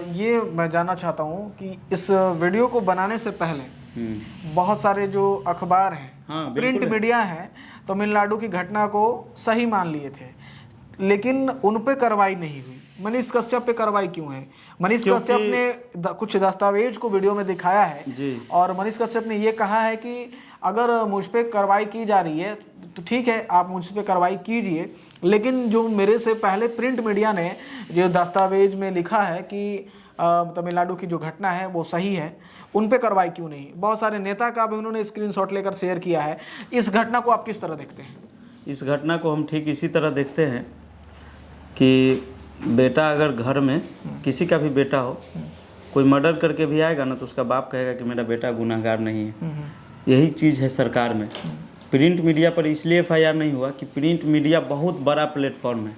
ये मैं जानना चाहता हूँ कि इस वीडियो को बनाने से पहले बहुत सारे जो अखबार हैं, हाँ, प्रिंट मीडिया है, तमिलनाडु की घटना को सही मान लिए थे, लेकिन उन पे कार्रवाई नहीं हुई। मनीष कश्यप पे कार्रवाई क्यों है? मनीष कश्यप ने कुछ दस्तावेज को वीडियो में दिखाया है जी। और मनीष कश्यप ने ये कहा है कि अगर मुझ पे कार्रवाई की जा रही है तो ठीक है, आप मुझ पे कार्रवाई कीजिए, लेकिन जो मेरे से पहले प्रिंट मीडिया ने जो दस्तावेज में लिखा है कि तमिलनाडु की जो घटना है वो सही है, उन पे कार्रवाई क्यों नहीं? बहुत सारे नेता का भी उन्होंने स्क्रीनशॉट लेकर शेयर किया है। इस घटना को आप किस तरह देखते हैं? इस घटना को हम ठीक इसी तरह देखते हैं कि बेटा अगर घर में किसी का भी बेटा हो, कोई मर्डर करके भी आएगा ना तो उसका बाप कहेगा कि मेरा बेटा गुनहगार नहीं है। यही चीज़ है सरकार में। प्रिंट मीडिया पर इसलिए FIR नहीं हुआ कि प्रिंट मीडिया बहुत बड़ा प्लेटफॉर्म है,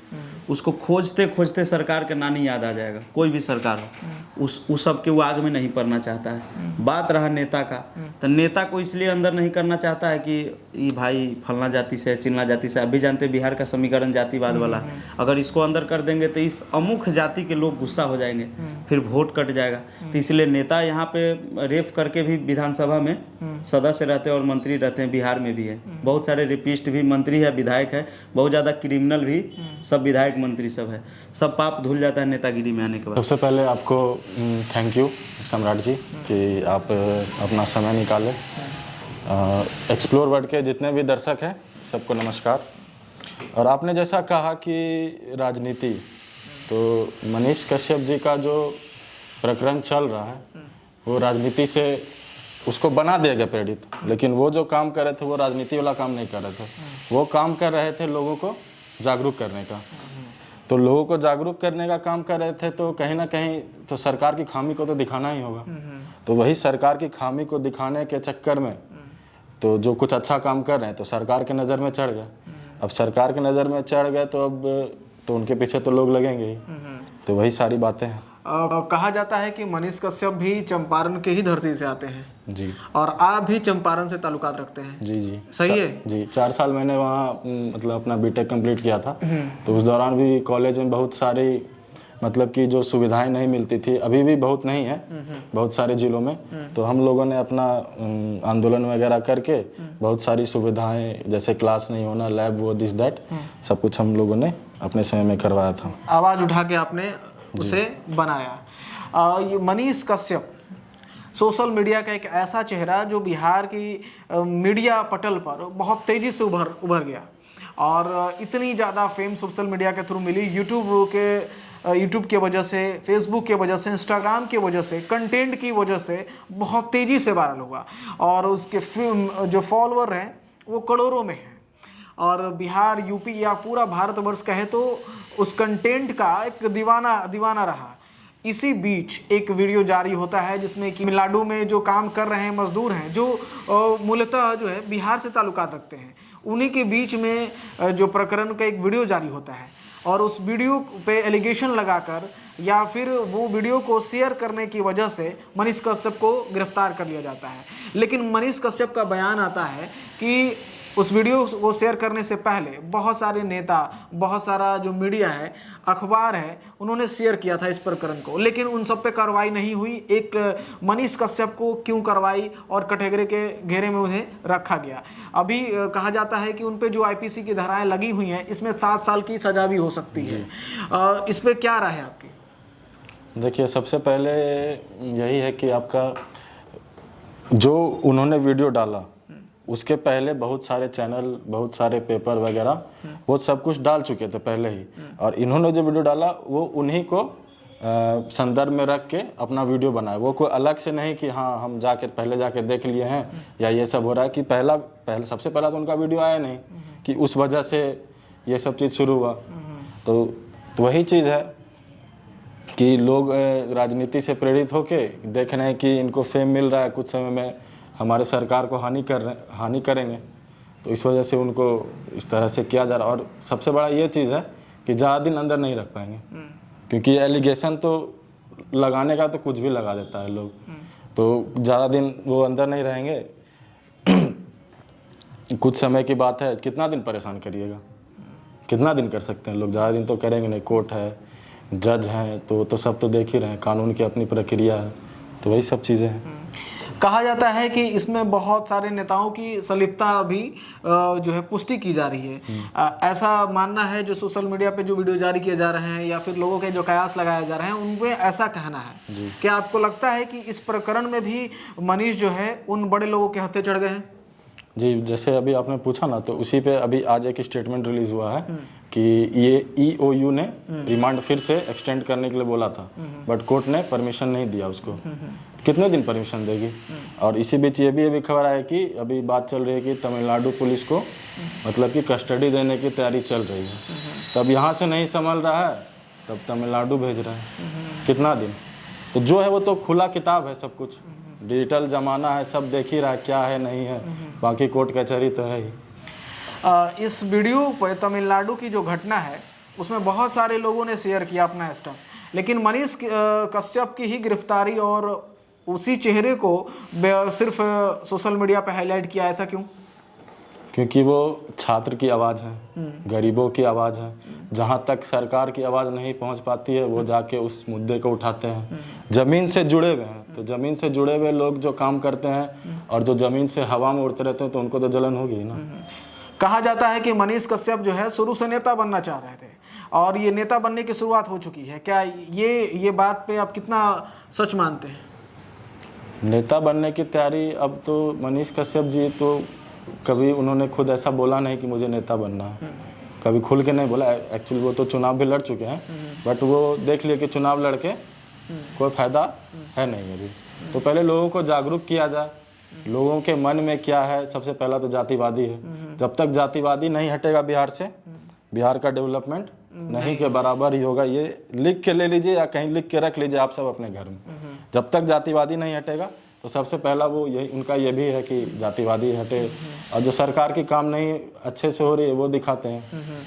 उसको खोजते खोजते सरकार का नानी याद आ जाएगा। कोई भी सरकार हो, उस सब के वो आग में नहीं पड़ना चाहता है। बात रहा नेता का, तो नेता को इसलिए अंदर नहीं करना चाहता है कि ये भाई फलना जाति से, चिल्ला जाति से। अभी जानते बिहार का समीकरण जातिवाद वाला है, अगर इसको अंदर कर देंगे तो इस अमुख जाति के लोग गुस्सा हो जाएंगे, फिर वोट कट जाएगा। तो इसलिए नेता यहाँ पे रेप करके भी विधानसभा में सदस्य रहते हैं और मंत्री रहते हैं। बिहार में भी है, बहुत सारे रेपिस्ट भी मंत्री है, विधायक है, बहुत ज़्यादा क्रिमिनल भी सब विधायक मंत्री सब है। सब पाप धुल जाता है नेतागिरी में आने के बाद। सबसे पहले आपको थैंक यू सम्राट जी कि आप अपना समय निकाले। एक्सप्लोर वर्ल्ड के जितने भी दर्शक हैं सबको नमस्कार। और आपने जैसा कहा कि राजनीति, तो मनीष कश्यप जी का जो प्रकरण चल रहा है वो राजनीति से उसको बना दिया गया प्रेरित, लेकिन वो जो काम कर रहे थे वो राजनीति वाला काम नहीं कर रहे थे। वो काम कर रहे थे लोगों को जागरूक करने का। तो लोगों को जागरूक करने का काम कर रहे थे, तो कहीं ना कहीं तो सरकार की खामी को तो दिखाना ही होगा। तो वही सरकार की खामी को दिखाने के चक्कर में तो जो कुछ अच्छा काम कर रहे हैं तो सरकार के नज़र में चढ़ गए। अब सरकार के नज़र में चढ़ गए तो अब तो उनके पीछे तो लोग लगेंगे ही। तो वही सारी बातें हैं। कहा जाता है कि मनीष कश्यप भी चंपारण के ही धरती से आते हैं जी, और आप भी चंपारण से ताल्लुकात रखते हैं। जी जी सही है जी। 4 साल मैंने वहाँ मतलब अपना बीटेक कंप्लीट किया था। तो उस दौरान भी कॉलेज में बहुत सारी मतलब कि जो सुविधाएं नहीं मिलती थी, अभी भी बहुत नहीं है बहुत सारे ज़िलों में। तो हम लोगों ने अपना आंदोलन वगैरह करके बहुत सारी सुविधाएं, जैसे क्लास नहीं होना, लैब, वो दिस दैट, सब कुछ हम लोगों ने अपने समय में करवाया था। आवाज़ उठा के आपने उसे बनाया। ये मनीष कश्यप सोशल मीडिया का एक ऐसा चेहरा जो बिहार की मीडिया पटल पर बहुत तेज़ी से उभर गया और इतनी ज़्यादा फेम सोशल मीडिया के थ्रू मिली। यूट्यूब के वजह से, फेसबुक के वजह से, इंस्टाग्राम के वजह से, कंटेंट की वजह से बहुत तेज़ी से वायरल हुआ और उसके जो फॉलोअर हैं वो करोड़ों में हैं। और बिहार, यूपी या पूरा भारतवर्ष कहे तो उस कंटेंट का एक दीवाना रहा। इसी बीच एक वीडियो जारी होता है जिसमें कि तमिलनाडु में जो काम कर रहे हैं मजदूर हैं, जो मूलतः जो है बिहार से ताल्लुकात रखते हैं, उन्हीं के बीच में जो प्रकरण का एक वीडियो जारी होता है और उस वीडियो पे एलिगेशन लगाकर या फिर वो वीडियो को शेयर करने की वजह से मनीष कश्यप को गिरफ्तार कर लिया जाता है। लेकिन मनीष कश्यप का बयान आता है कि उस वीडियो को शेयर करने से पहले बहुत सारे नेता, बहुत सारा जो मीडिया है, अखबार है, उन्होंने शेयर किया था इस प्रकरण को, लेकिन उन सब पे कार्रवाई नहीं हुई। एक मनीष कश्यप को क्यों कार्रवाई और कटघरे के घेरे में उन्हें रखा गया? अभी कहा जाता है कि उन पे जो IPC की धाराएं लगी हुई हैं इसमें 7 साल की सजा भी हो सकती है। इस पे क्या राय है आपकी? देखिए, सबसे पहले यही है कि आपका जो उन्होंने वीडियो डाला उसके पहले बहुत सारे चैनल, बहुत सारे पेपर वगैरह वो सब कुछ डाल चुके थे पहले ही। और इन्होंने जो वीडियो डाला वो उन्हीं को संदर्भ में रख के अपना वीडियो बनाया। वो कोई अलग से नहीं कि हाँ हम पहले जाके देख लिए हैं या ये सब हो रहा है। कि सबसे पहला तो उनका वीडियो आया नहीं कि उस वजह से ये सब चीज़ शुरू हुआ। तो वही चीज़ है कि लोग राजनीति से प्रेरित होके देख रहे हैं कि इनको फेम मिल रहा है, कुछ समय में हमारे सरकार को हानि करेंगे, तो इस वजह से उनको इस तरह से किया जा रहा है। और सबसे बड़ा ये चीज़ है कि ज़्यादा दिन अंदर नहीं रख पाएंगे, क्योंकि एलिगेशन तो लगाने का तो कुछ भी लगा देता है लोग, तो ज़्यादा दिन वो अंदर नहीं रहेंगे। कुछ समय की बात है, कितना दिन परेशान करिएगा, कितना दिन कर सकते हैं लोग, ज़्यादा दिन तो करेंगे नहीं। कोर्ट है, जज हैं, तो सब तो देख ही रहे हैं, कानून की अपनी प्रक्रिया है, तो वही सब चीज़ें हैं। कहा जाता है कि इसमें बहुत सारे नेताओं की संलिप्तता भी जो है पुष्टि की जा रही है। ऐसा मानना है जो सोशल मीडिया पे जो वीडियो जारी किए जा रहे हैं या फिर लोगों के जो कयास लगाए जा रहे हैं उनमें ऐसा कहना है। क्या आपको लगता है कि इस प्रकरण में भी मनीष जो है उन बड़े लोगों के हत्थे चढ़ गए हैं? जी, जैसे अभी आपने पूछा ना, तो उसी पे अभी आज एक स्टेटमेंट रिलीज हुआ है कि ये EOU ने रिमांड फिर से एक्सटेंड करने के लिए बोला था, बट कोर्ट ने परमिशन नहीं दिया उसको। कितने दिन परमिशन देगी? और इसी बीच ये भी खबर है कि अभी बात चल रही है कि तमिलनाडु पुलिस को मतलब कि कस्टडी देने की तैयारी चल रही है। तब यहाँ से नहीं संभल रहा है, तब तमिलनाडु भेज रहे हैं। कितना दिन? तो जो है वो तो खुला किताब है, सब कुछ डिजिटल ज़माना है, सब देख ही रहा है क्या है नहीं है, बाकी कोर्ट कचहरी तो है ही। इस वीडियो पर तमिलनाडु की जो घटना है उसमें बहुत सारे लोगों ने शेयर किया अपना स्टफ, लेकिन मनीष कश्यप की ही गिरफ्तारी और उसी चेहरे को सिर्फ सोशल मीडिया पे हाईलाइट किया, ऐसा क्यों? क्योंकि वो छात्र की आवाज़ है, गरीबों की आवाज़ है। जहाँ तक सरकार की आवाज़ नहीं पहुँच पाती है वो जाके उस मुद्दे को उठाते हैं। ज़मीन से जुड़े हुए हैं, तो ज़मीन से जुड़े हुए लोग जो काम करते हैं और जो ज़मीन से हवा में उड़ते रहते हैं, तो उनको तो जलन होगी ना। कहा जाता है कि मनीष कश्यप जो है शुरू से नेता बनना चाह रहे थे और ये नेता बनने की शुरुआत हो चुकी है। क्या ये बात पे आप कितना सच मानते हैं? नेता बनने की तैयारी अब तो मनीष कश्यप जी तो कभी उन्होंने खुद ऐसा बोला नहीं कि मुझे नेता बनना है, कभी खुल के नहीं बोला। एक्चुअली वो तो चुनाव भी लड़ चुके हैं, बट वो देख लिए कि चुनाव लड़के कोई फायदा है नहीं अभी। तो पहले लोगों को जागरूक किया जाए, लोगों के मन में क्या है। सबसे पहला तो जातिवादी है, जब तक जातिवादी नहीं हटेगा बिहार से, बिहार का डेवलपमेंट नहीं के बराबर ही होगा। ये लिख के ले लीजिए या कहीं लिख के रख लीजिए आप सब अपने घर में। जब तक जातिवादी नहीं हटेगा तो सबसे पहला वो यही उनका ये भी है कि जातिवादी हटे, और जो सरकार की काम नहीं अच्छे से हो रही है वो दिखाते हैं।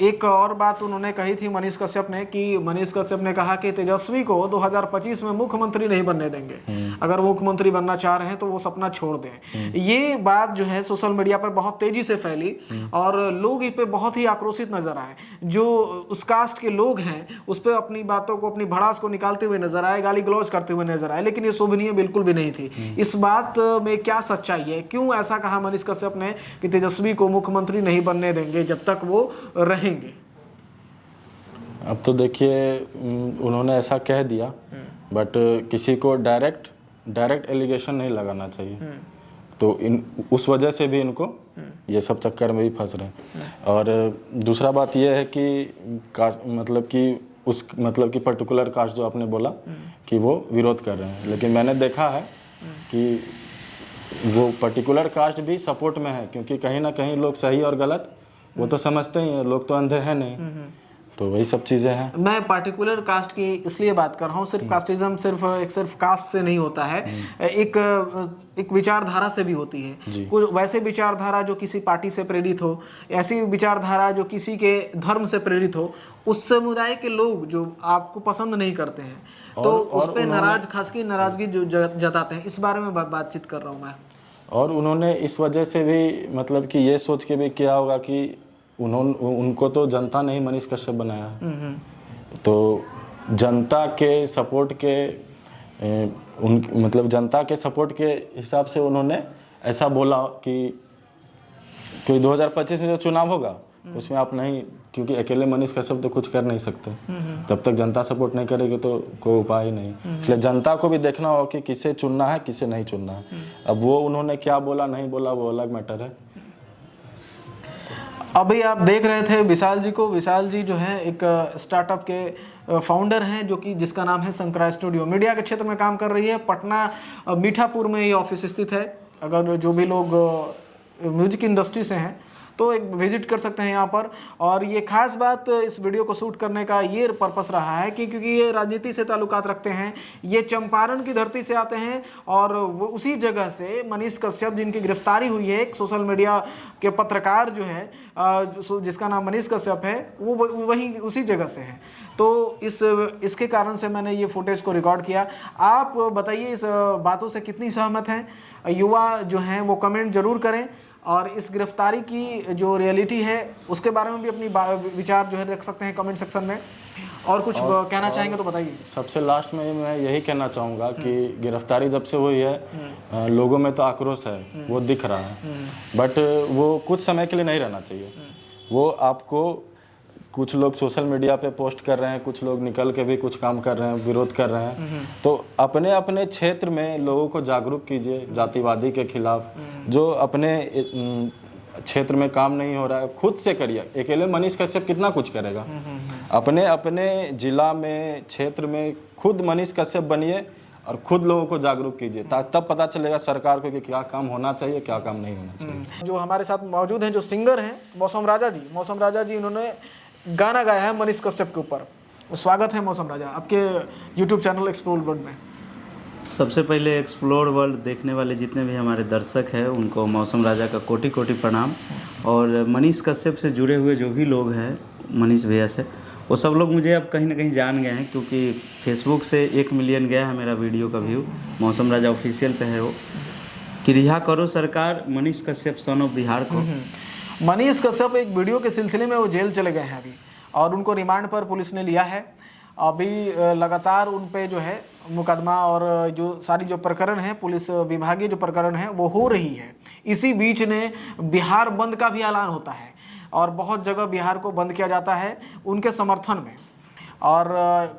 एक और बात उन्होंने कही थी मनीष कश्यप ने कि मनीष कश्यप ने कहा कि तेजस्वी को 2025 में मुख्यमंत्री नहीं बनने देंगे, अगर वो मुख्यमंत्री बनना चाह रहे हैं तो वो सपना छोड़ दें। ये बात जो है सोशल मीडिया पर बहुत तेजी से फैली और लोग इस पे बहुत ही आक्रोशित नजर आए। जो उस कास्ट के लोग हैं उस पर अपनी बातों को, अपनी भड़ास को निकालते हुए नजर आए, गाली गलौज करते हुए नजर आए, लेकिन ये शोभनीय बिल्कुल भी नहीं थी। इस बात में क्या सच्चाई है? क्यों ऐसा कहा मनीष कश्यप ने कि तेजस्वी को मुख्यमंत्री नहीं बनने देंगे जब तक वो रहेंगे? अब तो देखिए उन्होंने ऐसा कह दिया, बट किसी को डायरेक्ट एलिगेशन नहीं लगाना चाहिए, तो उस वजह से भी इनको ये सब चक्कर में भी फंस रहे हैं। और दूसरा बात ये है कि मतलब कि पर्टिकुलर कास्ट जो आपने बोला कि वो विरोध कर रहे हैं, लेकिन मैंने देखा है कि वो पर्टिकुलर कास्ट भी सपोर्ट में है, क्योंकि कहीं ना कहीं लोग सही और गलत वो तो समझते ही हैं, लोग तो अंधे हैं नहीं। तो वही सब चीज़ें हैं। मैं पार्टिकुलर कास्ट की इसलिए बात कर रहा हूँ, सिर्फ कास्टिज्म सिर्फ कास्ट से नहीं होता है, एक विचारधारा से भी होती है। कुछ वैसे विचारधारा जो किसी पार्टी से प्रेरित हो, ऐसी विचारधारा जो किसी के धर्म से प्रेरित हो, उस समुदाय के लोग जो आपको पसंद नहीं करते हैं तो उस पर नाराजगी जो जताते हैं। इस बारे में बातचीत कर रहा हूँ मैं। और उन्होंने इस वजह से भी मतलब कि ये सोच के भी किया होगा कि उनको तो जनता ने ही मनीष कश्यप बनाया, तो जनता के सपोर्ट के जनता के सपोर्ट के हिसाब से उन्होंने ऐसा बोला कि 2025 में जो चुनाव होगा उसमें आप नहीं, क्योंकि अकेले मनीष कश्यप तो कुछ कर नहीं सकते, जब तक जनता सपोर्ट नहीं करेगी तो कोई उपाय ही नहीं। इसलिए जनता को भी देखना होगा कि किसे चुनना है किसे नहीं चुनना है। अब वो उन्होंने क्या बोला नहीं बोला वो अलग मैटर है। अभी आप देख रहे थे विशाल जी को। विशाल जी जो है एक स्टार्टअप के फाउंडर हैं जो कि जिसका नाम है शंकरा स्टूडियो। मीडिया के क्षेत्र में काम कर रही है। पटना मीठापुर में ये ऑफिस स्थित है। अगर जो भी लोग म्यूजिक इंडस्ट्री से हैं तो एक विजिट कर सकते हैं यहाँ पर। और ये खास बात इस वीडियो को शूट करने का ये पर्पस रहा है कि क्योंकि ये राजनीति से ताल्लुकात रखते हैं, ये चंपारण की धरती से आते हैं और वो उसी जगह से मनीष कश्यप जिनकी गिरफ्तारी हुई है, एक सोशल मीडिया के पत्रकार जो है जिसका नाम मनीष कश्यप है, वो वही उसी जगह से है। तो इसके कारण से मैंने ये फुटेज को रिकॉर्ड किया। आप बताइए इस बातों से कितनी सहमत हैं? युवा जो हैं वो कमेंट जरूर करें और इस गिरफ्तारी की जो रियलिटी है उसके बारे में भी अपनी विचार जो है रख सकते हैं कमेंट सेक्शन में। और कुछ कहना चाहेंगे तो बताइए। सबसे लास्ट में मैं यही कहना चाहूँगा कि गिरफ्तारी जब से हुई है लोगों में तो आक्रोश है, वो दिख रहा है, बट वो कुछ समय के लिए नहीं रहना चाहिए। वो आपको कुछ लोग सोशल मीडिया पे पोस्ट कर रहे हैं, कुछ लोग निकल के भी कुछ काम कर रहे हैं, विरोध कर रहे हैं, तो अपने अपने क्षेत्र में लोगों को जागरूक कीजिए जातिवादी के खिलाफ। जो अपने क्षेत्र में काम नहीं हो रहा है खुद से करिए। अकेले मनीष कश्यप कितना कुछ करेगा? अपने अपने जिला में, क्षेत्र में खुद मनीष कश्यप बनिए और खुद लोगों को जागरूक कीजिए, तब पता चलेगा सरकार को कि क्या काम होना चाहिए, क्या काम नहीं होना चाहिए। जो हमारे साथ मौजूद हैं, जो सिंगर हैं मौसम राजा जी इन्होंने गाना गाया है मनीष कश्यप के ऊपर। स्वागत है मौसम राजा आपके यूट्यूब चैनल एक्सप्लोर वर्ल्ड में। सबसे पहले एक्सप्लोर वर्ल्ड देखने वाले जितने भी हमारे दर्शक हैं उनको मौसम राजा का कोटि कोटि प्रणाम। और मनीष कश्यप से जुड़े हुए जो भी लोग हैं मनीष भैया से, वो सब लोग मुझे अब कहीं ना कहीं जान गए हैं, क्योंकि फेसबुक से 1 मिलियन गया है मेरा वीडियो का व्यू। मौसम राजा ऑफिशियल पे है वो, कि रिहा करो सरकार मनीष कश्यप सन ऑफ बिहार को। मनीष कश्यप एक वीडियो के सिलसिले में वो जेल चले गए हैं अभी, और उनको रिमांड पर पुलिस ने लिया है। अभी लगातार उन पे जो है मुकदमा और जो सारी जो प्रकरण है, पुलिस विभागीय जो प्रकरण है वो हो रही है। इसी बीच ने बिहार बंद का भी ऐलान होता है और बहुत जगह बिहार को बंद किया जाता है उनके समर्थन में। और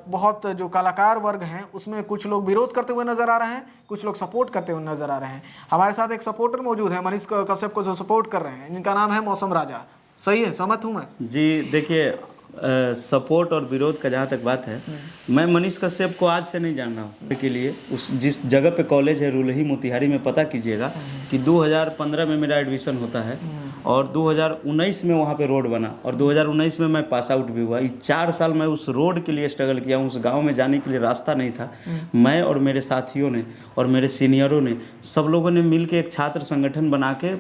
बहुत जो कलाकार वर्ग हैं उसमें कुछ लोग विरोध करते हुए नज़र आ रहे हैं, कुछ लोग सपोर्ट करते हुए नज़र आ रहे हैं। हमारे साथ एक सपोर्टर मौजूद है मनीष कश्यप को जो सपोर्ट कर रहे हैं, जिनका नाम है मौसम राजा। सही है, सहमत हूँ मैं? जी देखिए, सपोर्ट और विरोध का जहाँ तक बात है, मैं मनीष कश्यप को आज से नहीं जान रहा हूँ के लिए। उस जिस जगह पे कॉलेज है रुलही मोतिहारी में, पता कीजिएगा कि 2015 में मेरा एडमिशन होता है और 2019 में वहाँ पे रोड बना और 2019 में मैं पास आउट भी हुआ। ये 4 साल मैं उस रोड के लिए स्ट्रगल किया हूँ। उस गाँव में जाने के लिए रास्ता नहीं था। मैं और मेरे साथियों ने और मेरे सीनियरों ने, सब लोगों ने मिल के एक छात्र संगठन बना के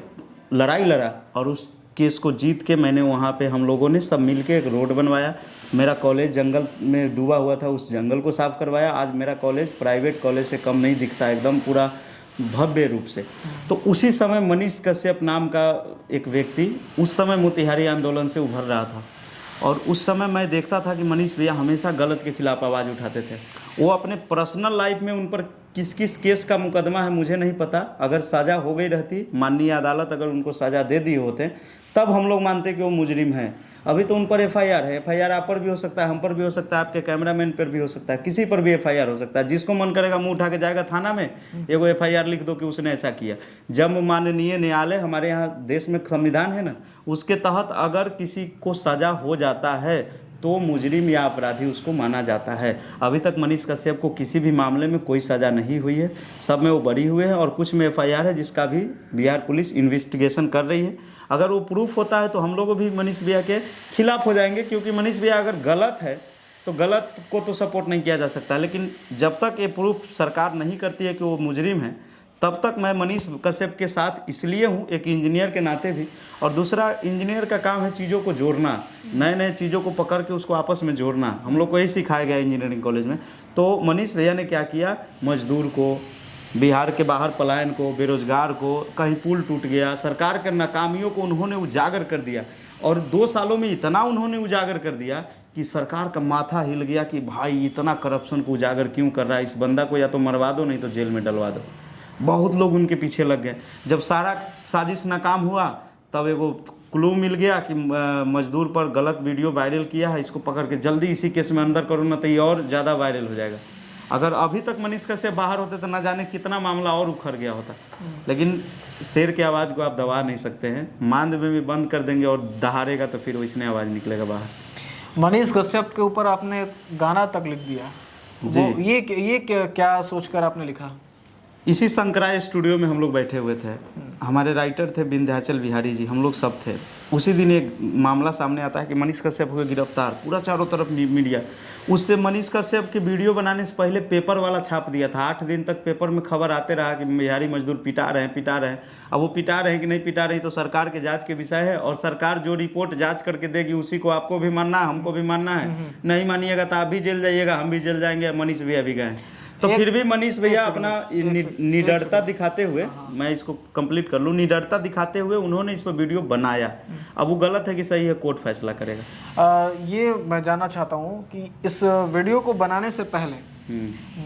लड़ाई लड़ा और उस केस को जीत के मैंने वहाँ पे, हम लोगों ने सब मिल के एक रोड बनवाया। मेरा कॉलेज जंगल में डूबा हुआ था, उस जंगल को साफ़ करवाया। आज मेरा कॉलेज प्राइवेट कॉलेज से कम नहीं दिखता, एकदम पूरा भव्य रूप से। तो उसी समय मनीष कश्यप नाम का एक व्यक्ति उस समय मोतिहारी आंदोलन से उभर रहा था और उस समय मैं देखता था कि मनीष भैया हमेशा गलत के खिलाफ आवाज़ उठाते थे। वो अपने पर्सनल लाइफ में उन पर किस किस केस का मुकदमा है मुझे नहीं पता। अगर सज़ा हो गई रहती, माननीय अदालत अगर उनको सज़ा दे दिए होते, तब हम लोग मानते कि वो मुजरिम है। अभी तो उन पर एफआईआर है। एफआईआर आप पर भी हो सकता है, हम पर भी हो सकता है, आपके कैमरामैन पर भी हो सकता है, किसी पर भी एफआईआर हो सकता है। जिसको मन करेगा मुंह उठा के जाएगा थाना में, एगो एफआईआर लिख दो कि उसने ऐसा किया। जब माननीय न्यायालय, हमारे यहाँ देश में संविधान है ना, उसके तहत अगर किसी को सज़ा हो जाता है तो मुजरिम या अपराधी उसको माना जाता है। अभी तक मनीष कश्यप को किसी भी मामले में कोई सज़ा नहीं हुई है, सब में वो बरी हुए हैं और कुछ में एफआईआर है जिसका भी बिहार पुलिस इन्वेस्टिगेशन कर रही है। अगर वो प्रूफ होता है तो हम लोग भी मनीष भैया के खिलाफ हो जाएंगे, क्योंकि मनीष भैया अगर गलत है तो गलत को तो सपोर्ट नहीं किया जा सकता। लेकिन जब तक ये प्रूफ सरकार नहीं करती है कि वो मुजरिम है, तब तक मैं मनीष कश्यप के साथ इसलिए हूँ, एक इंजीनियर के नाते भी, और दूसरा इंजीनियर का काम है चीज़ों को जोड़ना, नए नए चीज़ों को पकड़ के उसको आपस में जोड़ना। हम लोग को यही सिखाया गया इंजीनियरिंग कॉलेज में। तो मनीष भैया ने क्या किया, मजदूर को, बिहार के बाहर पलायन को, बेरोजगार को, कहीं पुल टूट गया, सरकार के नाकामियों को उन्होंने उजागर कर दिया। और 2 सालों में इतना उन्होंने उजागर कर दिया कि सरकार का माथा हिल गया कि भाई इतना करप्शन को उजागर क्यों कर रहा है, इस बंदा को या तो मरवा दो नहीं तो जेल में डलवा दो। बहुत लोग उनके पीछे लग गए। जब सारा साजिश नाकाम हुआ तब एगो क्लू मिल गया कि मजदूर पर गलत वीडियो वायरल किया है, इसको पकड़ के जल्दी इसी केस में अंदर करो ना तो ये और ज़्यादा वायरल हो जाएगा। अगर अभी तक मनीष कश्यप बाहर होते तो ना जाने कितना मामला और उखड़ गया होता। लेकिन शेर की आवाज़ को आप दबा नहीं सकते हैं। मांद में भी बंद कर देंगे और दहाड़ेगा तो फिर वैसने आवाज़ निकलेगा बाहर। मनीष कश्यप के ऊपर आपने गाना तक लिख दिया जी। वो ये क्या सोचकर आपने लिखा? इसी शंकराय स्टूडियो में हम लोग बैठे हुए थे। हमारे राइटर थे विंध्याचल बिहारी जी, हम लोग सब थे। उसी दिन एक मामला सामने आता है कि मनीष कश्यप हुए गिरफ्तार, पूरा चारों तरफ मीडिया। उससे मनीष कश्यप के वीडियो बनाने से पहले पेपर वाला छाप दिया था। 8 दिन तक पेपर में खबर आते रहा कि बिहारी मजदूर पिटा रहे हैं। अब वो पिटा रहे हैं कि नहीं पिटा रहे तो सरकार के जांच के विषय है, और सरकार जो रिपोर्ट जांच करके देगी उसी को आपको भी मानना है, हमको भी मानना है। नहीं मानिएगा तो आप भी जेल जाइएगा, हम भी जेल जाएंगे, मनीष भैया भी गए। तो फिर भी मनीष भैया अपना निडरता दिखाते हुए, मैं इसको कंप्लीट कर लूँ, निडरता दिखाते हुए उन्होंने इस पर वीडियो बनाया। अब वो गलत है कि सही है, कोर्ट फैसला करेगा। ये मैं जानना चाहता हूँ कि इस वीडियो को बनाने से पहले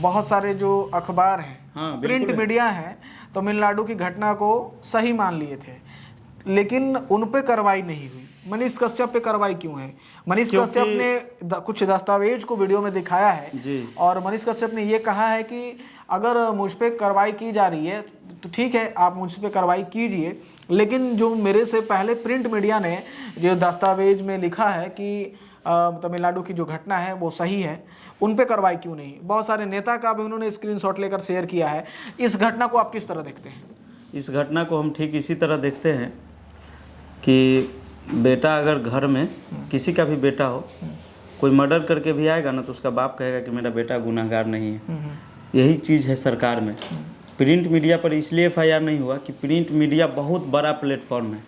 बहुत सारे जो अखबार हैं, प्रिंट मीडिया है, तमिलनाडु की घटना को सही मान लिए थे, लेकिन उन पे कार्रवाई नहीं हुई। मनीष कश्यप पे कार्रवाई क्यों है? मनीष कश्यप ने कुछ दस्तावेज को वीडियो में दिखाया है जी। और मनीष कश्यप ने ये कहा है कि अगर मुझ पे कार्रवाई की जा रही है तो ठीक है, आप मुझ पे कार्रवाई कीजिए, लेकिन जो मेरे से पहले प्रिंट मीडिया ने जो दस्तावेज में लिखा है कि तमिलनाडु की जो घटना है वो सही है, उन पे कार्रवाई क्यों नहीं? बहुत सारे नेता का भी उन्होंने स्क्रीनशॉट लेकर शेयर किया है। इस घटना को आप किस तरह देखते हैं? इस घटना को हम ठीक इसी तरह देखते हैं कि बेटा अगर घर में किसी का भी बेटा हो, कोई मर्डर करके भी आएगा ना तो उसका बाप कहेगा कि मेरा बेटा गुनाहगार नहीं है। यही चीज़ है सरकार में। प्रिंट मीडिया पर इसलिए FIR नहीं हुआ कि प्रिंट मीडिया बहुत बड़ा प्लेटफॉर्म है,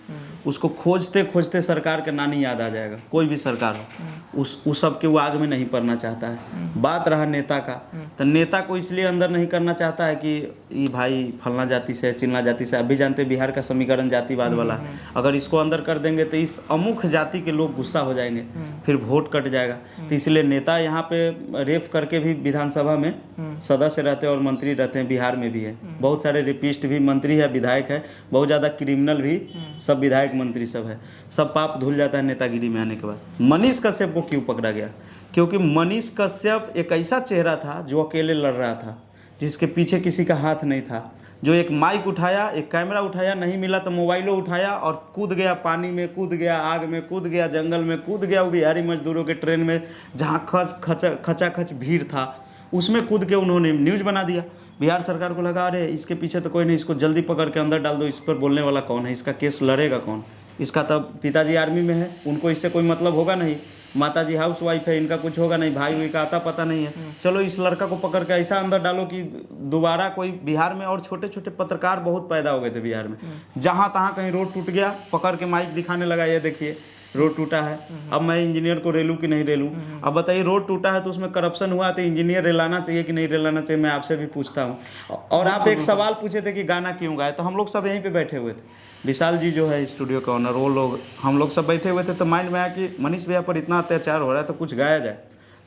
उसको खोजते खोजते सरकार का नानी याद आ जाएगा। कोई भी सरकार हो, उस सब के वो आग में नहीं पड़ना चाहता है। बात रहा नेता का, तो नेता को इसलिए अंदर नहीं करना चाहता है कि ये भाई फलना जाति से, चिल्ला जाति से। अभी जानते बिहार का समीकरण जातिवाद वाला है, अगर इसको अंदर कर देंगे तो इस अमुख जाति के लोग गुस्सा हो जाएंगे, फिर वोट कट जाएगा। तो इसलिए नेता यहाँ पे रेप करके भी विधानसभा में सदस्य रहते हैं और मंत्री रहते हैं। बिहार में भी है, बहुत सारे रेपिस्ट भी मंत्री है, विधायक है, बहुत ज़्यादा क्रिमिनल भी सब विधायक मंत्री सब है। सब पाप धुल जाता है नेतागिरी में आने के बाद। मनीष कश्यप को क्यों पकड़ा गया? क्योंकि मनीष कश्यप एक ऐसा चेहरा था जो अकेले लड़ रहा था, जिसके पीछे किसी का हाथ नहीं था, जो एक माइक उठाया, एक कैमरा उठाया, नहीं मिला तो मोबाइलों उठाया और कूद गया, पानी में कूद गया, आग में कूद गया, जंगल में कूद गया, वो बिहारी मजदूरों के ट्रेन में जहाँ खचाखच भीड़ था उसमें कूद के उन्होंने न्यूज़ बना दिया। बिहार सरकार को लगा अरे इसके पीछे तो कोई नहीं, इसको जल्दी पकड़ के अंदर डाल दो, इस पर बोलने वाला कौन है, इसका केस लड़ेगा कौन? इसका तब पिताजी आर्मी में है, उनको इससे कोई मतलब होगा नहीं, माताजी हाउस वाइफ है, इनका कुछ होगा नहीं, भाई हुई का आता पता नहीं है। चलो इस लड़का को पकड़ के ऐसा अंदर डालो कि दोबारा कोई बिहार में, और छोटे छोटे पत्रकार बहुत पैदा हो गए थे बिहार में, जहाँ तहाँ कहीं रोड टूट गया, पकड़ के माइक दिखाने लगा, ये देखिए रोड टूटा है, अब मैं इंजीनियर को रेलूं कि नहीं रेलूं। अब बताइए रोड टूटा है तो उसमें करप्शन हुआ तो इंजीनियर रेलाना चाहिए कि नहीं रेलाना चाहिए? मैं आपसे भी पूछता हूं। और आप एक सवाल पूछे थे कि गाना क्यों गाए, तो हम लोग सब यहीं पे बैठे हुए थे, विशाल जी जो है स्टूडियो का ओनर, वो लोग, हम लोग सब बैठे हुए थे, तो माइंड में आया कि मनीष भैया पर इतना अत्याचार हो रहा है तो कुछ गाया जाए।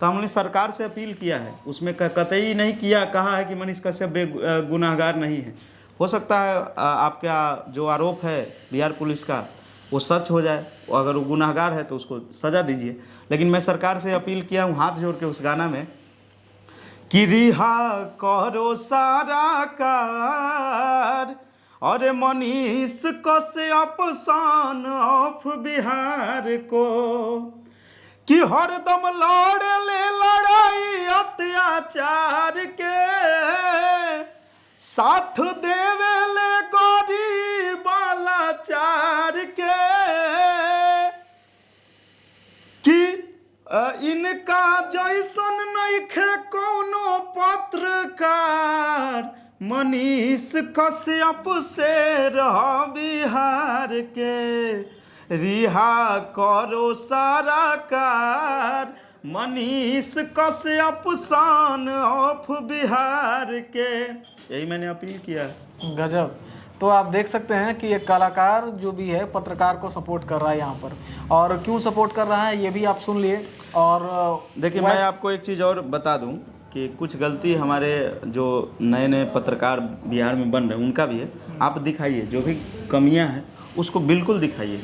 तो हमने सरकार से अपील किया है, उसमें कतई नहीं किया, कहा है कि मनीष कश्यप गुनाहगार नहीं है। हो सकता है आपका जो आरोप है बिहार पुलिस का वो सच हो जाए, अगर वो गुनाहगार है तो उसको सज़ा दीजिए। लेकिन मैं सरकार से अपील किया हूँ हाथ जोड़ के उस गाना में कि रिहा करो सारा कार और मनीष कश्यप सन ऑफ बिहार को, कि हरदम लड़ ले लड़ाई अत्याचार के, साथ देवे ले गरीब लाचार के, कि इनका जैसन नइखे कौनो पत्रकार, मनीष कश्यप से रह बिहार के, रिहा करो सारा car Manish Kashyap son of Bihar के। यही मैंने अपील किया। गजब। तो आप देख सकते हैं कि एक कलाकार जो भी है पत्रकार को सपोर्ट कर रहा है यहाँ पर, और क्यों सपोर्ट कर रहा है ये भी आप सुन लिए। और देखिए मैं आपको एक चीज़ और बता दूं कि कुछ गलती हमारे जो नए नए पत्रकार बिहार में बन रहे हैं उनका भी है। आप दिखाइए, जो भी कमियां हैं उसको बिल्कुल दिखाइए,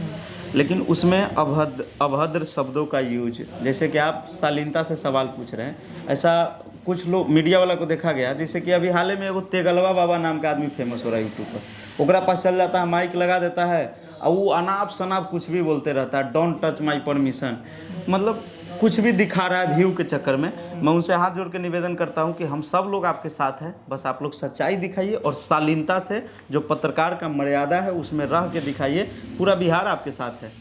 लेकिन उसमें अभद्र शब्दों का यूज, जैसे कि आप शालीनता से सवाल पूछ रहे हैं, ऐसा कुछ लोग मीडिया वाला को देखा गया। जैसे कि अभी हाल में एगो तेगलवा बाबा नाम का आदमी फेमस हो रहा है यूट्यूब पर, ओकरा पास चल जाता है, माइक लगा देता है और वो अनाप शनाप कुछ भी बोलते रहता है, डोंट टच माई परमिशन, मतलब कुछ भी दिखा रहा है व्यू के चक्कर में। मैं उनसे हाथ जोड़ के निवेदन करता हूं कि हम सब लोग आपके साथ हैं, बस आप लोग सच्चाई दिखाइए और शालीनता से जो पत्रकार का मर्यादा है उसमें रह के दिखाइए। पूरा बिहार आपके साथ है।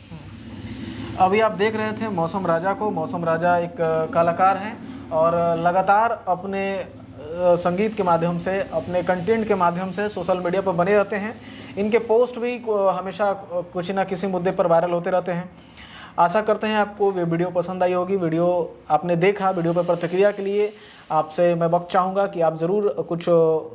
अभी आप देख रहे थे मौसम राजा को। मौसम राजा एक कलाकार हैं और लगातार अपने संगीत के माध्यम से, अपने कंटेंट के माध्यम से सोशल मीडिया पर बने रहते हैं। इनके पोस्ट भी हमेशा कुछ ना किसी मुद्दे पर वायरल होते रहते हैं। आशा करते हैं आपको ये वीडियो पसंद आई होगी। वीडियो आपने देखा, वीडियो पर प्रतिक्रिया के लिए आपसे मैं वक्त चाहूँगा कि आप ज़रूर कुछ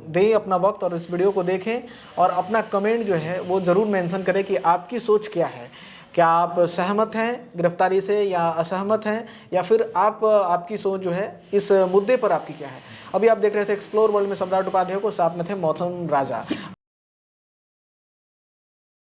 दें अपना वक्त और इस वीडियो को देखें और अपना कमेंट जो है वो ज़रूर मेंशन करें कि आपकी सोच क्या है। क्या आप सहमत हैं गिरफ्तारी से या असहमत हैं, या फिर आपकी सोच जो है इस मुद्दे पर आपकी क्या है। अभी आप देख रहे थे एक्सप्लोर वर्ल्ड में सम्राट उपाध्याय को, साथ में थे मौसम राजा।